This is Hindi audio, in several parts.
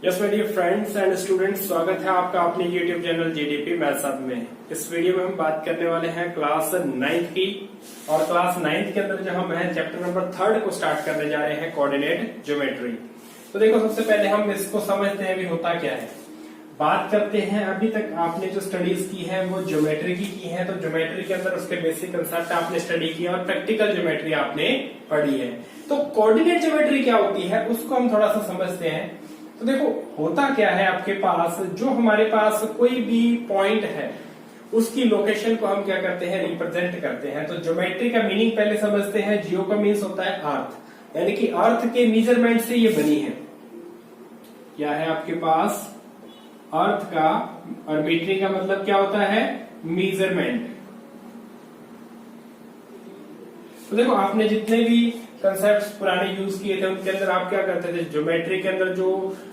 Yes my dear friends and students, स्वागत है आपका अपने YouTube channel GDP maths hub में। इस वीडियो में हम बात करने वाले हैं क्लास 9th की, और क्लास 9th के अंदर जो हम है चैप्टर नंबर 3 को स्टार्ट करने जा रहे हैं, कोऑर्डिनेट ज्योमेट्री। तो देखो, सबसे पहले हम इसको समझते हैं भी होता क्या है। बात करते हैं, अभी तक आपने जो स्टडीज की है वो ज्योमेट्री की है, तो ज्योमेट्री के अंदर उसके बेसिक कंसेप्ट आपने स्टडी किया और प्रैक्टिकल ज्योमेट्री आपने पढ़ी है। तो कोऑर्डिनेट ज्योमेट्री क्या होती है उसको हम थोड़ा सा समझते हैं। तो देखो, होता क्या है, आपके पास जो हमारे पास कोई भी पॉइंट है उसकी लोकेशन को हम क्या करते हैं, रिप्रेजेंट करते हैं। तो ज्योमेट्री का मीनिंग पहले समझते हैं। जियो का मीन्स होता है अर्थ, यानी कि अर्थ के मेजरमेंट से ये बनी है। क्या है आपके पास अर्थ का, और मीटरिंग का मतलब क्या होता है, मेजरमेंट। तो देखो, आपने जितने भी कंसेप्ट्स पुराने यूज किए थे उनके अंदर आप क्या करते थे, ज्योमेट्री के अंदर जो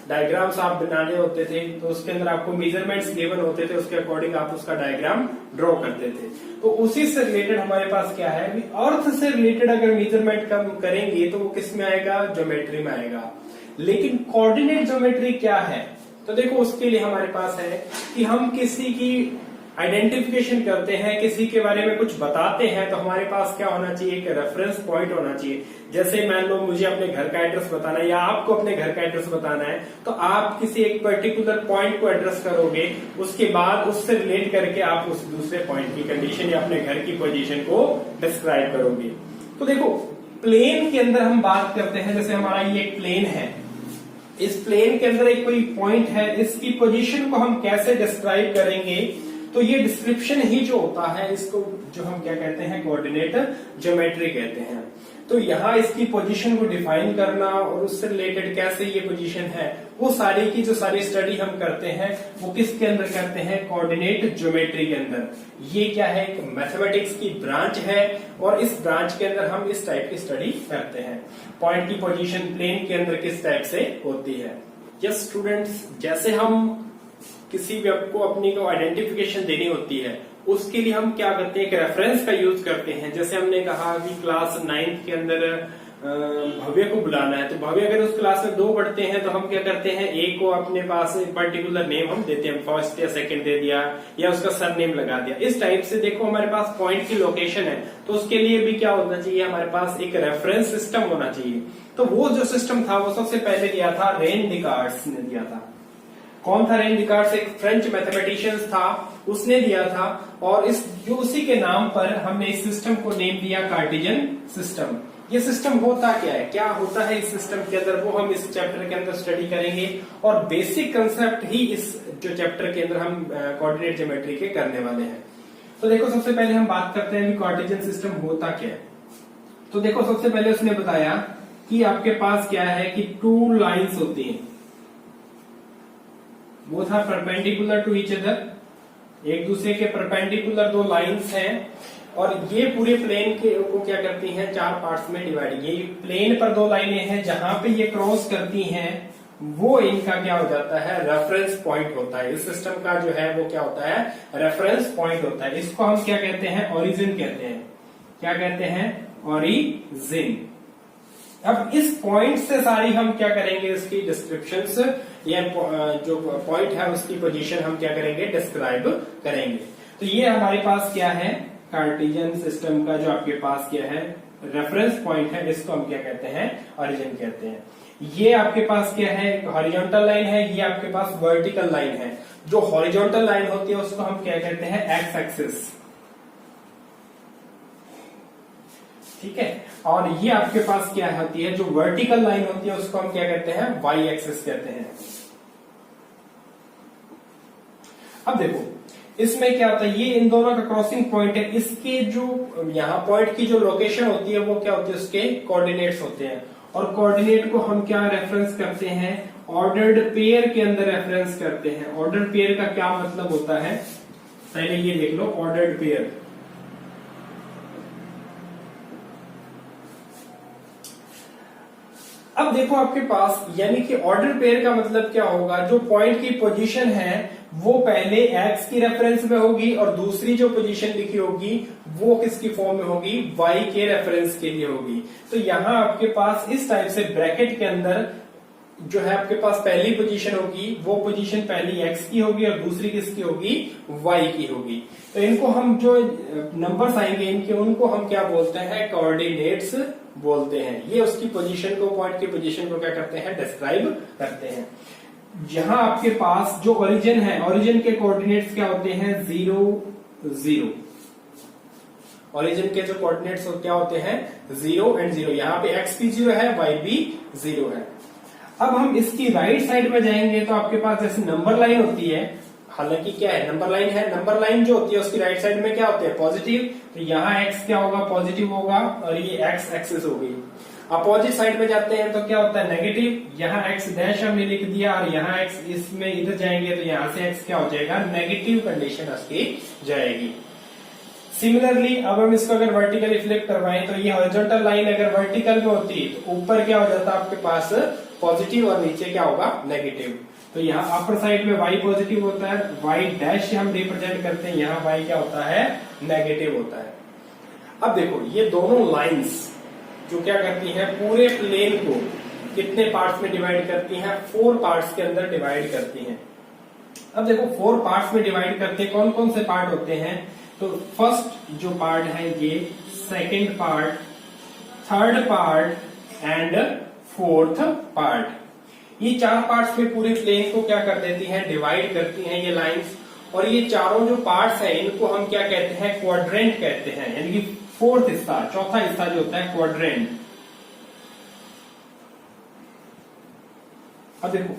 डायग्राम्स आप बनाने होते थे तो उसके अंदर आपको मेजरमेंट्स गिवन होते थे, उसके अकॉर्डिंग आप उसका डायग्राम ड्रॉ करते थे। तो उसी से रिलेटेड हमारे पास क्या है, अर्थ से रिलेटेड अगर मेजरमेंट कम करेंगे तो वो किस में आएगा, ज्योमेट्री में आएगा। लेकिन कोऑर्डिनेट ज्योमेट्री क्या है, तो देखो उसके लिए हमारे पास है कि हम किसी की आइडेंटिफिकेशन करते हैं, किसी के बारे में कुछ बताते हैं, तो हमारे पास क्या होना चाहिए, एक रेफरेंस पॉइंट होना चाहिए। जैसे मान लो मुझे अपने घर का एड्रेस बताना है या आपको अपने घर का एड्रेस बताना है, तो आप किसी एक पर्टिकुलर पॉइंट को एड्रेस करोगे, उसके बाद उससे रिलेट करके आप उस दूसरे पॉइंट की कंडीशन या अपने घर की पोजीशन को डिस्क्राइब करोगे। तो देखो, प्लेन के अंदर हम बात करते हैं, जैसे हमारा ये एक प्लेन है, इस प्लेन के अंदर एक कोई पॉइंट है, इसकी पोजीशन को हम कैसे डिस्क्राइब करेंगे, तो ये डिस्क्रिप्शन ही जो होता है, इसको जो हम क्या कहते हैं, कोऑर्डिनेट ज्योमेट्री कहते हैं। तो यहाँ इसकी पोजीशन को डिफाइन करना और उससे रिलेटेड कैसे ये पोजीशन है, वो सारी की जो सारी स्टडी हम करते हैं वो किसके अंदर करते हैं, कोऑर्डिनेट ज्योमेट्री के अंदर। ये क्या है, एक मैथमेटिक्स की ब्रांच है, और इस ब्रांच के अंदर हम इस टाइप की स्टडी करते हैं। पॉइंट की पोजीशन प्लेन के अंदर किस टाइप से होती है। यस स्टूडेंट्स, जैसे हम किसी व्यक्ति को अपनी को आइडेंटिफिकेशन देनी होती है, उसके लिए हम क्या करते हैं, एक रेफरेंस का यूज करते हैं। जैसे हमने कहा कि क्लास 9th के अंदर भव्य को बुलाना है, तो भव्य अगर उस क्लास में 2 पढ़ते हैं तो हम क्या करते हैं, एक को अपने पास पर्टिकुलर नेम हम देते हैं, फर्स्ट या सेकंड दे दिया या उसका सर नेम लगा दिया। इस टाइप से देखो हमारे पास पॉइंट की लोकेशन है, तो उसके लिए भी क्या होना चाहिए, हमारे पास एक रेफरेंस सिस्टम होना चाहिए। तो वो जो सिस्टम था वो सबसे पहले दिया था रेन डिकार्ड्स ने दिया था। कौन था रेन डिकार्ड्स, एक फ्रेंच मैथमेटिशियन था, उसने दिया था, और उसी के नाम पर हमने इस सिस्टम को नेम दिया कार्टेशियन सिस्टम। ये सिस्टम होता क्या है, क्या होता है इस सिस्टम के अंदर, वो हम इस चैप्टर के अंदर स्टडी करेंगे, और बेसिक कंसेप्ट ही इस जो चैप्टर के अंदर हम कोऑर्डिनेट ज्योमेट्री के करने वाले हैं। तो देखो, सबसे पहले हम बात करते हैं कार्टेशियन सिस्टम होता क्या है। तो देखो, सबसे पहले उसने बताया कि आपके पास क्या है कि 2 लाइन्स होती हैं, वो था परपेंडिकुलर टू ईच अदर, एक दूसरे के परपेंडिकुलर 2 लाइंस हैं, और ये पूरे प्लेन के को क्या करती हैं, 4 पार्ट्स में डिवाइड। ये प्लेन पर 2 लाइनें हैं, जहां पे ये क्रॉस करती हैं वो इनका क्या हो जाता है, रेफरेंस पॉइंट होता है। इस सिस्टम का जो है वो क्या होता है, रेफरेंस पॉइंट होता है। इसको हम क्या कहते हैं, ओरिजिन कहते हैं। क्या कहते हैं, ओरिजिन। अब इस पॉइंट से सारी हम क्या करेंगे, इसकी डिस्क्रिप्शंस या जो पॉइंट है उसकी पोजीशन हम क्या करेंगे, डिस्क्राइब करेंगे। तो ये हमारे पास क्या है, कार्टेशियन सिस्टम का जो आपके पास क्या है, रेफरेंस पॉइंट है, इसको हम क्या कहते हैं, ओरिजिन कहते हैं। ये आपके पास क्या है, हॉरिजॉन्टल लाइन है, ये आपके पास वर्टिकल लाइन है। जो हॉरिजॉन्टल लाइन होती है उसको हम क्या कहते हैं, एक्स एक्सिस, ठीक है। और ये आपके पास क्या होती है, जो वर्टिकल लाइन होती है उसको हम क्या कहते हैं, वाई एक्सिस कहते हैं। अब देखो, इसमें क्या होता है, ये इन दोनों का क्रॉसिंग पॉइंट है, इसके जो यहाँ पॉइंट की जो लोकेशन होती है वो क्या होती है, उसके कोऑर्डिनेट्स होते हैं। और कोऑर्डिनेट को हम क्या रेफरेंस करते हैं, ऑर्डर्ड पेयर के अंदर रेफरेंस करते हैं। ऑर्डर्ड पेयर का क्या मतलब होता है, पहले ये देख लो, ऑर्डर्ड पेयर। अब देखो आपके पास, यानी कि ऑर्डर पेयर का मतलब क्या होगा, जो पॉइंट की पोजीशन है वो पहले एक्स की रेफरेंस में होगी, और दूसरी जो पोजीशन लिखी होगी वो किसकी फॉर्म में होगी, वाई के रेफरेंस के लिए होगी। तो यहां आपके पास इस टाइप से ब्रैकेट के अंदर जो है आपके पास पहली पोजीशन होगी वो पोजीशन पहली x की होगी और दूसरी किसकी होगी, y की होगी। तो इनको हम जो नंबर्स आएंगे इनके, उनको हम क्या बोलते हैं, कोऑर्डिनेट्स बोलते हैं। ये उसकी पोजीशन को, पॉइंट की पोजीशन को क्या करते हैं, डिस्क्राइब करते हैं। जहां आपके पास जो ओरिजिन है, ओरिजिन के कोऑर्डिनेट्स क्या होते हैं, 0 0। ओरिजिन के जो कोऑर्डिनेट्स क्या होते हैं, 0 एंड 0। यहाँ पे x भी 0 है, y भी 0 है। अब हम इसकी राइट साइड में जाएंगे तो आपके पास जैसे नंबर लाइन होती है, हालांकि क्या है, नंबर लाइन है, नंबर लाइन जो होती है उसकी राइट साइड में क्या होते हैं, पॉजिटिव। तो यहाँ x क्या होगा, पॉजिटिव होगा और ये x एक्सिस होगी। अपोजिट साइड में जाते हैं तो क्या होता है, नेगेटिव। यहाँ x डैश हमने लिख दिया और यहाँ x इसमें इधर जाएंगे तो यहाँ से x क्या हो जाएगा, नेगेटिव कंडीशन उसकी जाएगी। सिमिलरली अब हम इसको अगर वर्टिकली फ्लिप करवाएं तो ये हॉरिजॉन्टल लाइन अगर वर्टिकल में होती तो ऊपर क्या हो जाता आपके पास, पॉजिटिव और नीचे क्या होगा, नेगेटिव। तो यहाँ अपर साइड में y पॉजिटिव होता है, y डैश से हम रिप्रेजेंट करते हैं, यहाँ y क्या होता है, नेगेटिव होता है। अब देखो ये दोनों लाइंस जो क्या करती हैं, पूरे प्लेन को कितने पार्ट्स में डिवाइड करती हैं, 4 पार्ट्स के अंदर डिवाइड करती हैं। अब देखो 4 पार्ट्स में डिवाइड करते हैं, कौन कौन से पार्ट होते हैं, तो फर्स्ट जो पार्ट है ये, second part, third part and fourth part. ये 4 पार्ट्स में पूरे प्लेन को क्या कर देती हैं, डिवाइड करती हैं ये लाइंस। और ये चारों जो पार्ट्स हैं इनको हम क्या कहते हैं, क्वाड्रेंट कहते हैं, यानी कि फोर्थ हिस्सा, चौथा हिस्सा जो होता है क्वाड्रेंट। अब देखो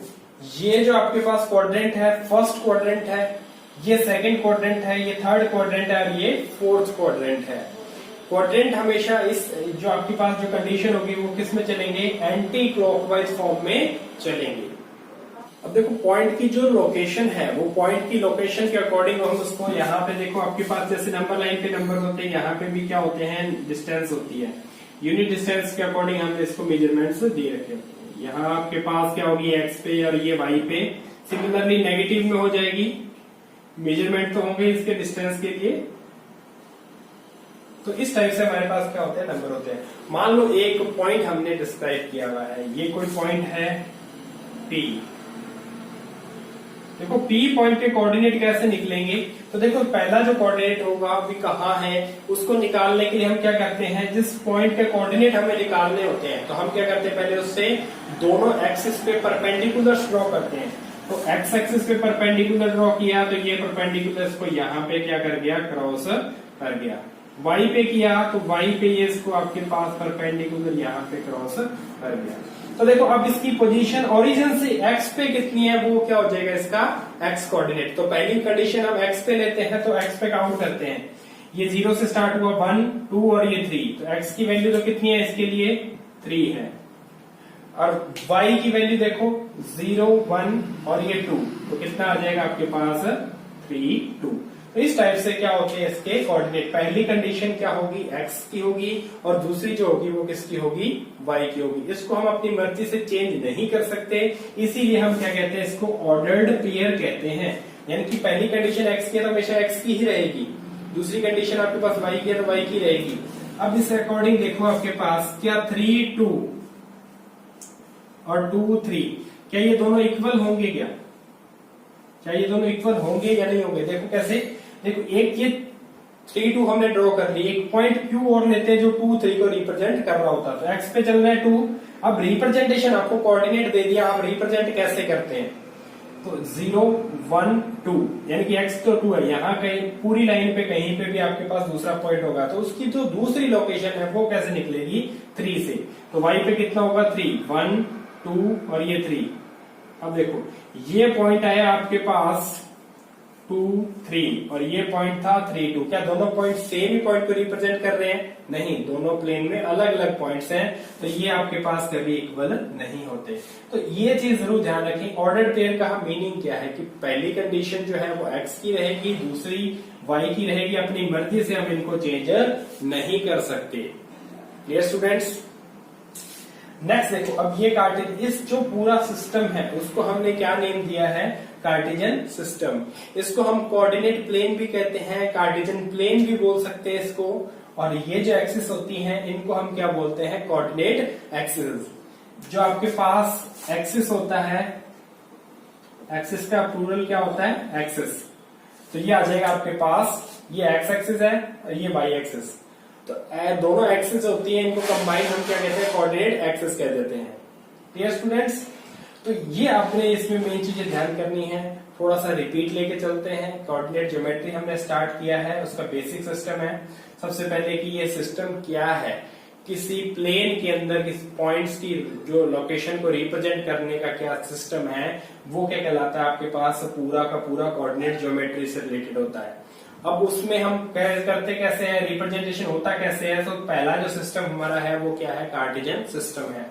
ये जो आपके पास क्वाड्रेंट है, फर्स्ट क्वाड्रेंट है, ये सेकंड क्वाड्रेंट है, ये थर्ड क्वाड्रेंट है और ये फोर्थ क्वाड्रेंट है। क्वाड्रेंट हमेशा इस जो आपके पास जो कंडीशन होगी वो किस में चलेंगे, एंटी क्लॉकवाइज फॉर्म में चलेंगे। अब देखो पॉइंट की जो लोकेशन है, वो पॉइंट की लोकेशन के अकॉर्डिंग हम उसको, यहाँ पे देखो आपके पास जैसे नंबर लाइन पे नंबर होते हैं, यहाँ पे भी क्या होते हैं, डिस्टेंस होती है। यूनिट डिस्टेंस के अकॉर्डिंग हमने इसको मेजरमेंट्स दे रखे होते हैं। यहाँ आपके पास क्या होगी, एक्स पे और ये वाई पे। सिमिलरली नेगेटिव में हो जाएगी, मेजरमेंट तो होंगे इसके डिस्टेंस के लिए। तो इस टाइप से हमारे पास क्या होते हैं, नंबर होते हैं। मान लो एक पॉइंट हमने डिस्क्राइब किया हुआ है, ये कोई पॉइंट है P। देखो P पॉइंट के कोऑर्डिनेट कैसे निकलेंगे, तो देखो पहला जो कोऑर्डिनेट होगा वो कहाँ है, उसको निकालने के लिए हम क्या करते हैं, जिस पॉइंट के कोऑर्डिनेट हमें निकालने होते हैं तो हम क्या करते हैं, पहले उससे दोनों एक्सिस पे परपेंडिकुलर ड्रॉ करते हैं। तो एक्स एक्सिस पे परपेंडिकुलर ड्रॉ किया तो ये परपेंडिकुलर को यहाँ पे क्या कर गया, क्रॉस कर गया। वाई पे किया तो वाई पे ये इसको आपके पास परपेंडिकुलर यहाँ पे क्रॉस कर गया। तो देखो अब इसकी पोजीशन ओरिजिन से एक्स पे कितनी है, वो क्या हो जाएगा इसका एक्स कोऑर्डिनेट। तो पहली कंडीशन हम एक्स पे लेते हैं तो एक्स पे काउंट करते हैं, ये 0 से स्टार्ट हुआ, 1 2 और ये 3। तो एक्स की वैल्यू तो कितनी है इसके लिए, 3 है। और y की वैल्यू देखो 0 1 और ये 2, तो कितना आ जाएगा आपके पास 3 2। तो इस टाइप से क्या होते हैं इसके कोऑर्डिनेट। पहली कंडीशन क्या होगी, x की होगी और दूसरी जो होगी वो किसकी होगी, y की होगी। इसको हम अपनी मर्जी से चेंज नहीं कर सकते, इसीलिए हम क्या कहते हैं, इसको ऑर्डर्ड पेयर कहते हैं। यानी कि पहली कंडीशन x की है तो हमेशा x की ही रहेगी, दूसरी कंडीशन आपके पास y की है तो y की रहेगी। अब इस अकॉर्डिंग देखो आपके पास क्या 3 2 और 2 3, क्या ये दोनों इक्वल होंगे, क्या ये दोनों इक्वल होंगे या नहीं होंगे। देखो कैसे, देखो एक ये 3 2 हमने ड्रॉ कर ली, एक पॉइंट Q और लेते हैं जो 2 3 को रिप्रेजेंट कर रहा होता है। तो एक्स पे चल रहा है 2। अब रिप्रेजेंटेशन आपको कोऑर्डिनेट दे दिया, आप रिप्रेजेंट कैसे करते हैं, तो 0 1 2 यानी कि x तो 2 है, यहाँ कहीं पूरी लाइन पे कहीं पे भी आपके पास दूसरा पॉइंट होगा तो उसकी जो दूसरी लोकेशन है वो कैसे निकलेगी, 3 से। तो y पे कितना होगा, 3 1 2 और ये 3। अब देखो ये पॉइंट आया आपके पास 2 3 और ये पॉइंट था 3 2। क्या दोनों पॉइंट सेम ही पॉइंट को रिप्रेजेंट कर रहे हैं, नहीं, दोनों प्लेन में अलग अलग पॉइंट्स हैं, तो ये आपके पास कभी इक्वल नहीं होते। तो ये चीज जरूर ध्यान रखें। ऑर्डर पेयर का मीनिंग क्या है कि पहली कंडीशन जो है वो x की रहेगी, दूसरी y की रहेगी, अपनी मर्जी से हम इनको चेंज नहीं कर सकते। Clear students. नेक्स्ट देखो, अब ये कार्टेशियन, इस जो पूरा सिस्टम है उसको हमने क्या नेम दिया है, कार्टेशियन सिस्टम। इसको हम कोऑर्डिनेट प्लेन भी कहते हैं, कार्टेशियन प्लेन भी बोल सकते हैं इसको। और ये जो एक्सिस होती हैं इनको हम क्या बोलते हैं, कोऑर्डिनेट एक्सिस। जो आपके पास एक्सिस होता है, एक्सिस का प्लूरल क्या होता है? एक्सिस। तो ये आ जाएगा आपके पास, ये एक्स एक्सिस है और ये वाई एक्सिस। तो दोनों एक्सिस होती है, इनको कंबाइन हम क्या कहते हैं? कोऑर्डिनेट एक्सिस कह देते हैं। Clear students? तो ये आपने इसमें मेन चीजें ध्यान करनी है। थोड़ा सा रिपीट लेके चलते हैं। कोऑर्डिनेट ज्योमेट्री हमने स्टार्ट किया है, उसका बेसिक सिस्टम है। सबसे पहले कि ये सिस्टम क्या है, किसी प्लेन के अंदर किसी पॉइंट्स की जो लोकेशन को रिप्रेजेंट करने का क्या सिस्टम है, वो क्या कहलाता है? आपके पास पूरा का पूरा कोऑर्डिनेट ज्योमेट्री से रिलेटेड होता है। अब उसमें हम करते कैसे हैं, रिप्रेजेंटेशन होता कैसे है? तो पहला जो सिस्टम हमारा है वो क्या है? कार्टेशियन सिस्टम है।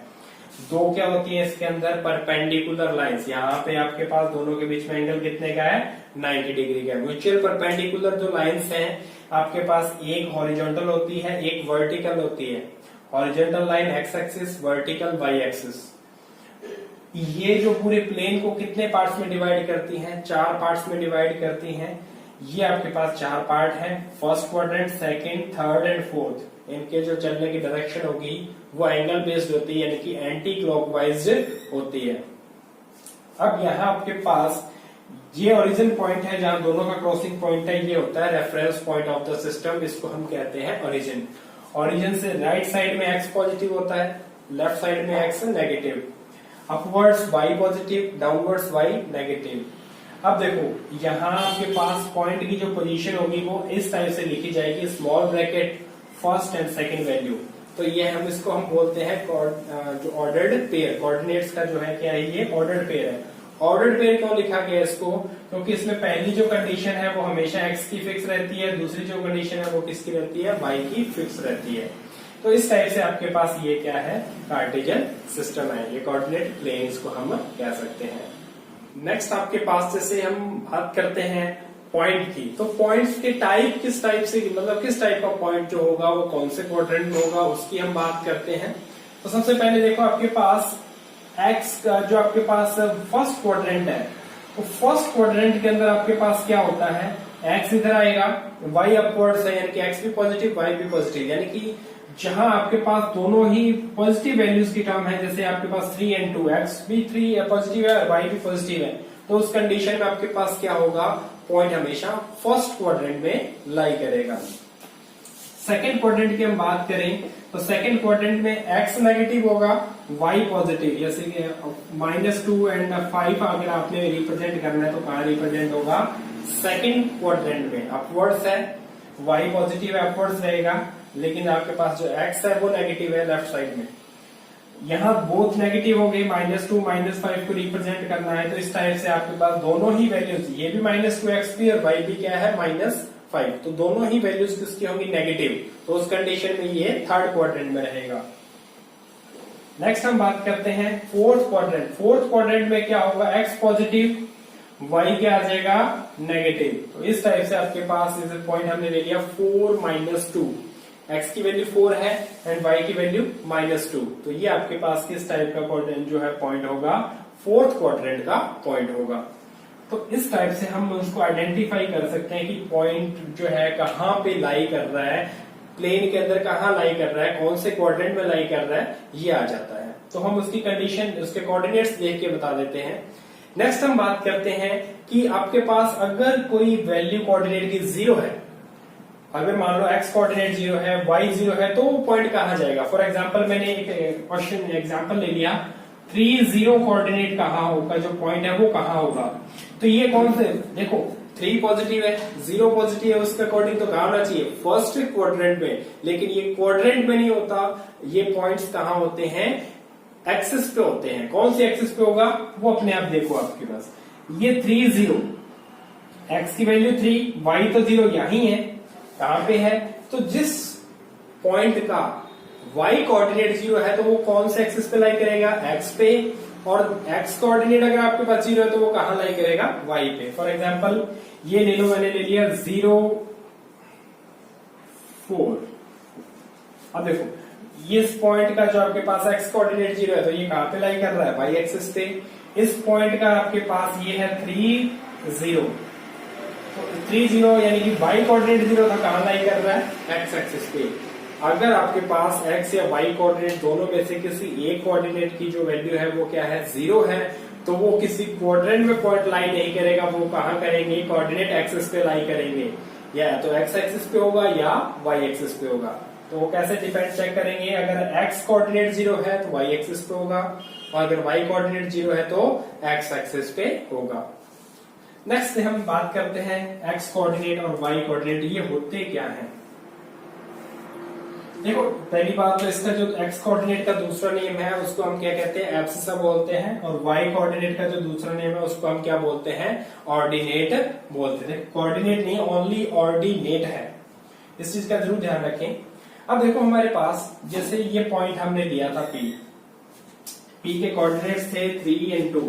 दो क्या होती है इसके अंदर? Perpendicular lines. यहाँ पे आपके पास दोनों के बीच में एंगल कितने का है? 90 डिग्री का। म्यूचुअल परपेंडिकुलर जो लाइंस हैं आपके पास, एक हॉरिजॉन्टल होती है, एक वर्टिकल होती है। Horizontal line X axis, vertical Y axis. ये जो पूरे प्लेन को कितने पार्ट्स में डिवाइड करती हैं? 4 पार्ट्स में डिवाइड करती हैं। ये आपके पास 4 पार्ट हैं, first quadrant, second, third and fourth. इनके जो चलने की डायरेक्शन होगी वो एंगल बेस्ड होती है, यानी कि एंटी क्लॉकवाइज होती है। अब यहाँ आपके पास ये ओरिजिन पॉइंट है जहां दोनों का क्रॉसिंग पॉइंट है, ये होता है reference point of the system. इसको हम कहते हैं ओरिजिन। ओरिजिन से राइट साइड में एक्स पॉजिटिव होता है, लेफ्ट साइड में X negative. Upwards Y positive, downwards Y negative. अब देखो यहाँ आपके पास पॉइंट की जो पोजीशन होगी वो इस टाइप से लिखी जाएगी, small bracket first and second value. तो ये इसको हम बोलते हैं जो ऑर्डर्ड पेयर। कोऑर्डिनेट्स का जो है क्या है? ये ऑर्डर्ड पेयर है। ऑर्डर्ड पेयर क्यों लिखा गया इसको? क्योंकि इसमें पहली जो कंडीशन है वो हमेशा एक्स की फिक्स रहती है, दूसरी जो कंडीशन है वो किसकी रहती है? वाई की फिक्स रहती है। तो इस टाइप से आपके पास ये क्या है? कार्टेशियन सिस्टम है, ये कोऑर्डिनेट प्लेन इसको हम कह सकते हैं। नेक्स्ट आपके पास जैसे हम बात करते हैं पॉइंट की, तो पॉइंट्स के टाइप किस टाइप से, मतलब किस टाइप का पॉइंट जो होगा वो कौन से क्वाड्रेंट में होगा उसकी हम बात करते हैं। तो सबसे पहले देखो आपके पास एक्स का जो आपके पास फर्स्ट क्वाड्रेंट है, तो फर्स्ट क्वाड्रेंट के अंदर आपके पास क्या होता है? एक्स इधर आएगा, वाई अपवर्ड्स है, यानी कि एक्स भी पॉजिटिव वाई भी पॉजिटिव, यानी कि जहां आपके पास दोनों ही पॉजिटिव वैल्यूज की टर्म है, जैसे आपके पास 3 and 2, एक्स भी 3 पॉजिटिव है, वाई भी पॉजिटिव है, तो उस कंडीशन में आपके पास क्या होगा? पॉइंट हमेशा फर्स्ट क्वाड्रेंट में लाई करेगा। सेकंड क्वाड्रेंट की हम बात करें तो सेकंड क्वाड्रेंट में एक्स नेगेटिव होगा, वाई पॉजिटिव, जैसे कि -2 and 5 अगर आपने रिप्रेजेंट करना है तो कहां रिप्रेजेंट होगा? सेकंड क्वाड्रेंट में। अपवर्ड्स है, वाई पॉजिटिव है, अपवर्ड्स रहेगा, लेकिन आपके पास जो एक्स है वो नेगेटिव है लेफ्ट साइड में। यहाँ बोथ नेगेटिव हो गई, -2 -5 को रिप्रेजेंट करना है, तो इस टाइप से आपके पास दोनों ही वैल्यूज, ये भी -2x भी और y भी क्या है? -5, तो दोनों ही वैल्यूज किसकी होंगी? नेगेटिव। तो उस कंडीशन में ये थर्ड क्वाड्रेंट में रहेगा। नेक्स्ट हम बात करते हैं फोर्थ क्वाड्रेंट। फोर्थ क्वाड्रेंट में क्या होगा? x पॉजिटिव, y क्या आ जाएगा? नेगेटिव। तो इस टाइप से आपके पास इस पॉइंट हमने ले लिया 4 - 2, x की वैल्यू 4 है एंड y की वैल्यू -2। तो ये आपके पास किस टाइप का क्वाड्रेंट जो है पॉइंट होगा? फोर्थ क्वाड्रेंट का पॉइंट होगा। तो इस टाइप से हम उसको आइडेंटिफाई कर सकते हैं कि पॉइंट जो है कहाँ पे लाई कर रहा है, प्लेन के अंदर कहाँ लाई कर रहा है, कौन से क्वाड्रेंट में लाई कर रहा है, ये आ जाता है। तो हम उसकी कंडीशन, उसके कोऑर्डिनेट्स देख के बता देते हैं। नेक्स्ट हम बात करते हैं कि आपके पास अगर कोई वैल्यू कोऑर्डिनेट की 0 है, अगर मान लो x कोऑर्डिनेट 0 है, y 0 है, तो वो पॉइंट कहाँ जाएगा? फॉर एग्जांपल मैंने एक क्वेश्चन एग्जांपल ले लिया, 3 0 कोऑर्डिनेट कहाँ होगा, जो पॉइंट है वो कहाँ होगा? तो ये कौन से, देखो 3 पॉजिटिव है, 0 पॉजिटिव है, उसके अकॉर्डिंग तो कहाँ होना चाहिए? फर्स्ट क्वाड्रेंट में। लेकिन ये क्वाड्रेंट में नहीं होता, ये पॉइंट्स कहाँ होते हैं? एक्सिस पे होते हैं। कौन से एक्सिस पे होगा वो अपने आप देखो आपके पास। ये 3 0, x की वैल्यू 3, y तो 0 यही है, कहां पे है? तो जिस पॉइंट का y कोऑर्डिनेट 0 है तो वो कौन से एक्सिस पे लाई करेगा? x पे। और x कोऑर्डिनेट अगर आपके पास 0 है तो वो कहां लाई करेगा? y पे। फॉर एग्जांपल ये ले लो, मैंने ले लिया 0 4। अब देखो इस पॉइंट का जो आपके पास x कोऑर्डिनेट 0 है तो ये कहां पे लाई कर रहा है? y एक्सिस पे। इस पॉइंट का आपके पास ये है 3 0, तो 3 0 यानी कि y कोऑर्डिनेट 0 था, कहां लाई कर रहा है? x एक्सिस पे। अगर आपके पास x या y कोऑर्डिनेट दोनों में से किसी एक कोऑर्डिनेट की जो वैल्यू है वो क्या है, 0 है, तो वो किसी क्वाड्रेंट में पॉइंट लाई नहीं करेगा, वो कहाँ करेंगे, कोऑर्डिनेट एक्सिस पे लाई करेंगे, या तो x एक्सिस पे होगा या y एक्सिस पे होगा। तो वो कैसे डिपेंड चेक करेंगे, अगर x कोऑर्डिनेट 0 है तो y एक्सिस पे होगा, और अगर y कोऑर्डिनेट 0 है तो x एक्सिस पे होगा। नेक्स्ट हम बात करते हैं x कोऑर्डिनेट और y कोऑर्डिनेट, ये होते क्या हैं। देखो पहली बात तो इसका जो x कोऑर्डिनेट का दूसरा नेम है उसको हम क्या कहते हैं, एब्सिसा बोलते हैं, और y कोऑर्डिनेट का जो दूसरा नेम है उसको हम क्या बोलते हैं, ऑर्डिनेट बोलते हैं। कोऑर्डिनेट नहीं, ओनली ऑर्डिनेट है, इस चीज का जरूर ध्यान रखें। अब देखो हमारे पास जैसे ये पॉइंट हमने दिया था P के कोऑर्डिनेट्स थे 3 और 2,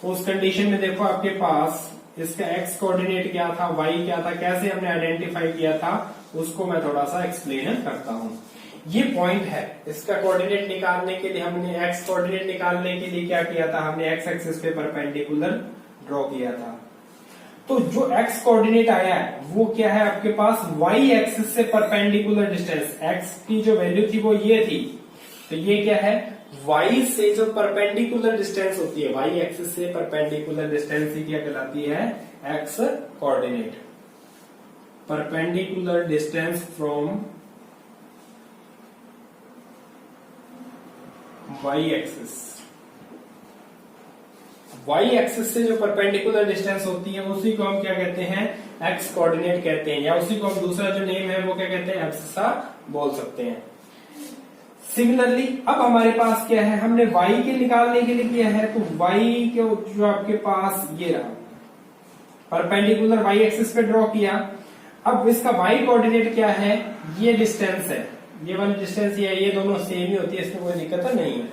तो उस कंडीशन में देखो आपके पास इसका x कोऑर्डिनेट क्या था, y क्या था, कैसे हमने आइडेंटिफाई किया था, उसको मैं थोड़ा सा एक्सप्लेन करता हूं। ये पॉइंट है, इसका कोऑर्डिनेट निकालने के लिए हमने x कोऑर्डिनेट निकालने के लिए क्या किया था, हमने x एक्सिस पे परपेंडिकुलर ड्रॉ किया था। तो जो x कोऑर्डिनेट आया है वो क्या है आपके पास, y एक्सिस से परपेंडिकुलर डिस्टेंस, x की जो वैल्यू थी वो ये थी, तो ये क्या है, y से जो परपेंडिकुलर डिस्टेंस होती है, y एक्सिस से परपेंडिकुलर डिस्टेंस ही क्या कहलाती है, x coordinate. Perpendicular distance from y axis, y axis से जो परपेंडिकुलर डिस्टेंस होती है उसी को हम क्या कहते हैं, x कोऑर्डिनेट कहते हैं, या उसी को हम दूसरा जो नेम है वो क्या कहते हैं, एब्सिसा बोल सकते हैं। सिमिलरली अब हमारे पास क्या है, हमने y के निकालने के लिए किया है, तो y के जो आपके पास ये रहा, परपेंडिकुलर y एक्सिस पे ड्रॉ किया। अब इसका y कोऑर्डिनेट क्या है, ये डिस्टेंस है, ये वाली डिस्टेंस ये दोनों सेम ही होती है, इसमें कोई दिक्कत नहीं है।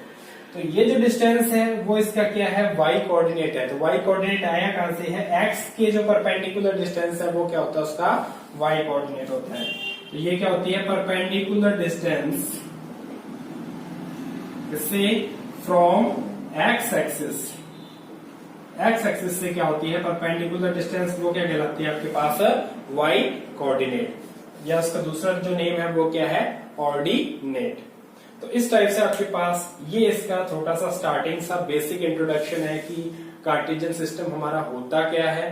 तो ये जो डिस्टेंस है वो इसका क्या है, y कोऑर्डिनेट है। तो y कोऑर्डिनेट आया कहां से है, x के जो परपेंडिकुलर डिस्टेंस है वो क्या होता है, उसका y कोऑर्डिनेट होता है। तो ये क्या होती है, परपेंडिकुलर डिस्टेंस से from x axis, x axis से क्या होती है परपेंडिकुलर डिस्टेंस, वो क्या कहलाती है आपके पास, y कोऑर्डिनेट, या उसका दूसरा जो नेम है वो क्या है, ऑर्डिनेट। तो इस टाइप से आपके पास ये इसका थोड़ा सा स्टार्टिंग सा बेसिक इंट्रोडक्शन है कि कार्टेशियन सिस्टम हमारा होता क्या है,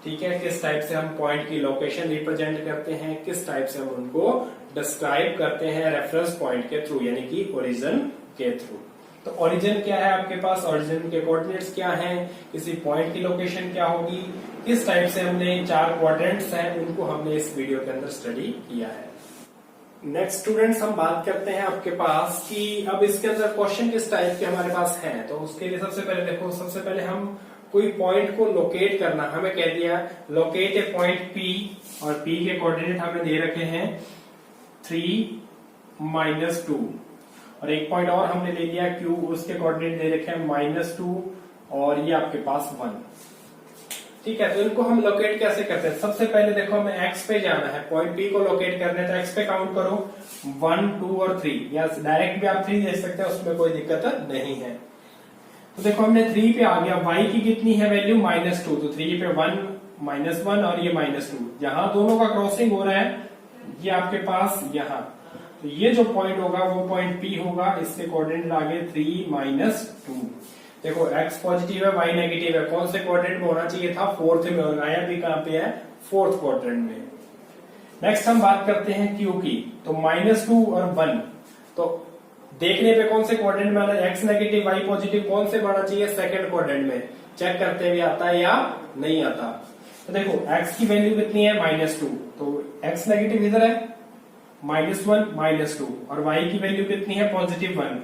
ठीक है, किस टाइप से हम पॉइंट की लोकेशन रिप्रेजेंट करते हैं, किस टाइप से हम उनको डिस्क्राइब करते हैं रेफरेंस पॉइंट के थ्रू, यानी कि ओरिजिन के थ्रू। तो ओरिजिन क्या है आपके पास, ओरिजिन के कोऑर्डिनेट्स क्या हैं, किसी पॉइंट की लोकेशन क्या होगी, किस टाइप से हमने 4 क्वाड्रेंट्स हैं उनको हमने इस वीडियो के अंदर स्टडी किया है। नेक्स्ट स्टूडेंट्स हम बात करते हैं आपके पास कि अब इसके अंदर क्वेश्चन किस टाइप के हमारे पास हैं। तो उसके लिए सबसे पहले देखो, सबसे पहले हम कोई पॉइंट को लोकेट करना, हमें कह दिया लोकेट ए पॉइंट P, और P के कोऑर्डिनेट हमें दे रखे हैं 3 - 2, और एक पॉइंट और हमने ले लिया Q, उसके कोऑर्डिनेट दे रखे हैं -2 और ये आपके पास 1, ठीक है। तो इनको हम लोकेट कैसे करते हैं, सबसे पहले देखो हमें x पे जाना है, पॉइंट P को लोकेट करना है, तो x पे काउंट करो 1, 2 और 3, या डायरेक्ट भी आप 3 दे सकते हैं, उसमें कोई दिक्कत नहीं है। तो देखो हमने 3 पे आ गया, y की कितनी है वैल्यू, -2, तो 3 पे 1 -1 और ये -2, जहां दोनों का क्रॉसिंग हो रहा है ये आपके पास यहाँ, तो ये जो पॉइंट होगा वो पॉइंट P होगा, इसके कोऑर्डिनेट आ गए 3 - 2। देखो x पॉजिटिव है, y नेगेटिव है, कौन से क्वाड्रेंट में होना चाहिए था, 4th में होना है, अभी कहां पे है, 4th क्वाड्रेंट में। नेक्स्ट हम बात करते हैं Q की, तो -2 और 1, तो देखने पे कौन से क्वाड्रेंट में आना है, x नेगेटिव y पॉजिटिव, कौन से आना चाहिए, सेकंड क्वाड्रेंट में। चेक करते हुए आता है या नहीं आता। तो देखो x की वैल्यू कितनी है, -2, तो x नेगेटिव इधर है, -1 -2, और y की वैल्यू कितनी है, +1।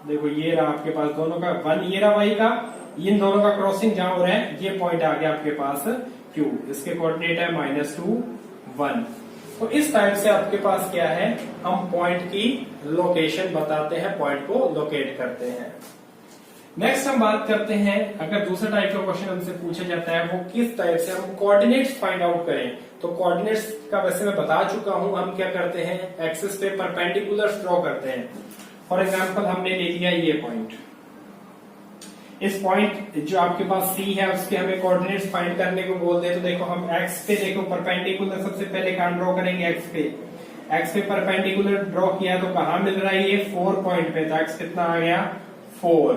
देखो ये रहा आपके पास दोनों का 1, ये रहा y का, इन दोनों का क्रॉसिंग जहां हो रहा है, ये पॉइंट आ गया आपके पास Q, इसके कोऑर्डिनेट है -2 1। तो इस टाइप से आपके पास क्या है, हम पॉइंट की लोकेशन बताते हैं, पॉइंट को लोकेट करते हैं। नेक्स्ट हम बात करते हैं, अगर दूसरा टाइप का क्वेश्चन हमसे पूछा जाता है वो किस टाइप से हम कोऑर्डिनेट्स फाइंड आउट करें। तो कोऑर्डिनेट्स का वैसे मैं बता चुका हूं, हम क्या करते हैं, एक्सिस पे परपेंडिकुलर ड्रॉ करते हैं। फॉर एग्जाम्पल हमने ले लिया ये पॉइंट, इस पॉइंट जो आपके पास C है उसके हमें कोऑर्डिनेट्स फाइंड करने को बोल दे, तो देखो हम x पे देखो परपेंडिकुलर सबसे पहले कहां ड्रॉ करेंगे, x पे, एक्स पे परपेंडिकुलर ड्रॉ किया तो कहाँ मिल रहा है ये 4 पॉइंट पे, तो एक्स कितना आ गया 4।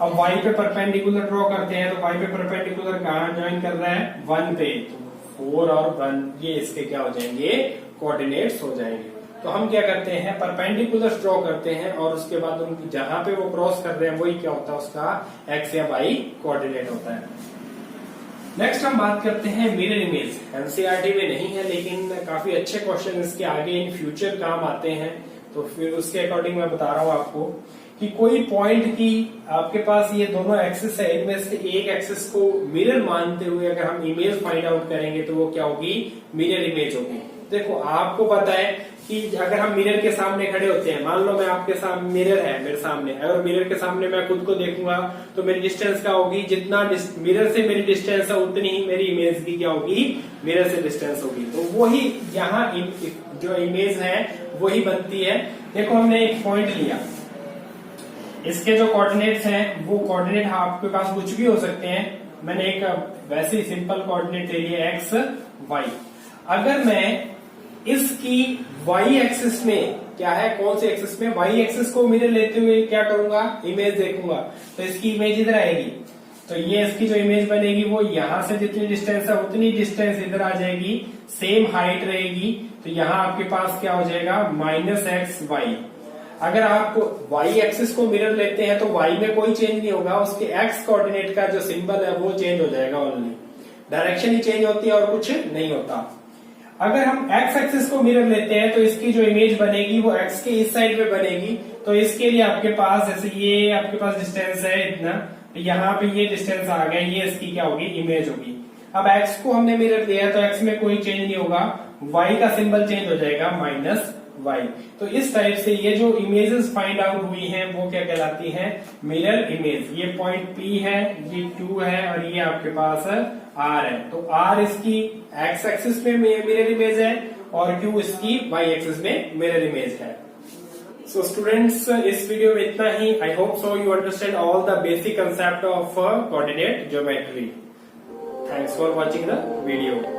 अब वाई पे परपेंडिकुलर ड्रॉ करते हैं तो वाई पे परपेंडिकुलर कहाँ ज्वाइन कर रहा है 1 पे, तो 4 और 1 ये इसके क्या हो जाएंगे कोऑर्डिनेट्स हो जाएंगे। तो हम क्या करते हैं परपेंडिकुलर ड्रॉ करते हैं और उसके बाद उनकी जहां पे वो क्रॉस कर रहे हैं वही क्या होता है उसका एक्स या वाई कोऑर्डिनेट होता है। नेक्स्ट हम बात करते हैं मिरर इमेज। एनसीईआरटी में नहीं है लेकिन काफी अच्छे क्वेश्चन इसके आगे इन फ्यूचर काम आते हैं, तो फिर उसके अकॉर्डिंग मैं बता रहा हूँ आपको कि कोई पॉइंट की आपके पास ये दोनों एक्सिस है, इनमें से एक एक्सिस को मिरर मानते हुए अगर हम इमेज फाइंड आउट करेंगे तो वो क्या होगी मिरर इमेज होगी। देखो आपको पता है कि अगर हम मिरर के सामने खड़े होते हैं, मान लो मैं आपके सामने मिरर है मेरे सामने, अगर मिरर के सामने मैं खुद को देखूंगा तो मेरी डिस्टेंस क्या होगी, जितना मिरर से मेरी डिस्टेंस है उतनी ही मेरी इमेज की क्या होगी मिरर से डिस्टेंस होगी। तो वही यहाँ जो इमेज है वही बनती है। देखो हमने एक पॉइंट लिया, इसके जो कोऑर्डिनेट्स हैं वो कोऑर्डिनेट आपके पास कुछ भी हो सकते हैं। मैंने एक वैसे ही सिंपल कोऑर्डिनेट ले लिया एक्स वाई। अगर मैं इसकी वाई एक्सिस में क्या है, कौन से एक्सिस में, वाई एक्सिस को मिरर लेते हुए क्या करूंगा इमेज देखूंगा, तो इसकी इमेज इधर आएगी, तो ये इसकी जो इमेज बनेगी वो यहां से जितनी डिस्टेंस है उतनी डिस्टेंस इधर आ जाएगी, सेम हाइट रहेगी, तो यहां आपके पास क्या हो जाएगा माइनस एक्स वाई। अगर आप y एक्सिस को मिरर लेते हैं तो y में कोई चेंज नहीं होगा, उसके x कोऑर्डिनेट का जो सिंबल है वो चेंज हो जाएगा, ओनली डायरेक्शन ही चेंज होती है और कुछ नहीं होता। अगर हम x एक्सिस को मिरर लेते हैं तो इसकी जो इमेज बनेगी वो x के इस साइड पे बनेगी, तो इसके लिए आपके पास जैसे ये आपके पास डिस्टेंस है इतना, तो यहाँ पे ये डिस्टेंस आ गया, ये इसकी क्या होगी इमेज होगी। अब x को हमने मिरर लिया है तो x में कोई चेंज नहीं होगा, y का सिंबल चेंज हो जाएगा माइनस y। तो इस टाइप से ये जो इमेजेस फाइंड आउट हुई हैं वो क्या कहलाती हैं मिरर इमेज। ये पॉइंट P है, ये Q है और ये आपके पास R है, तो R इसकी x एक्सिस में मिरर इमेज है और Q इसकी y एक्सिस में मिरर इमेज है। सो स्टूडेंट्स इस वीडियो में इतना ही। I hope so you understand all the basic concept of coordinate geometry. Thanks for watching the video.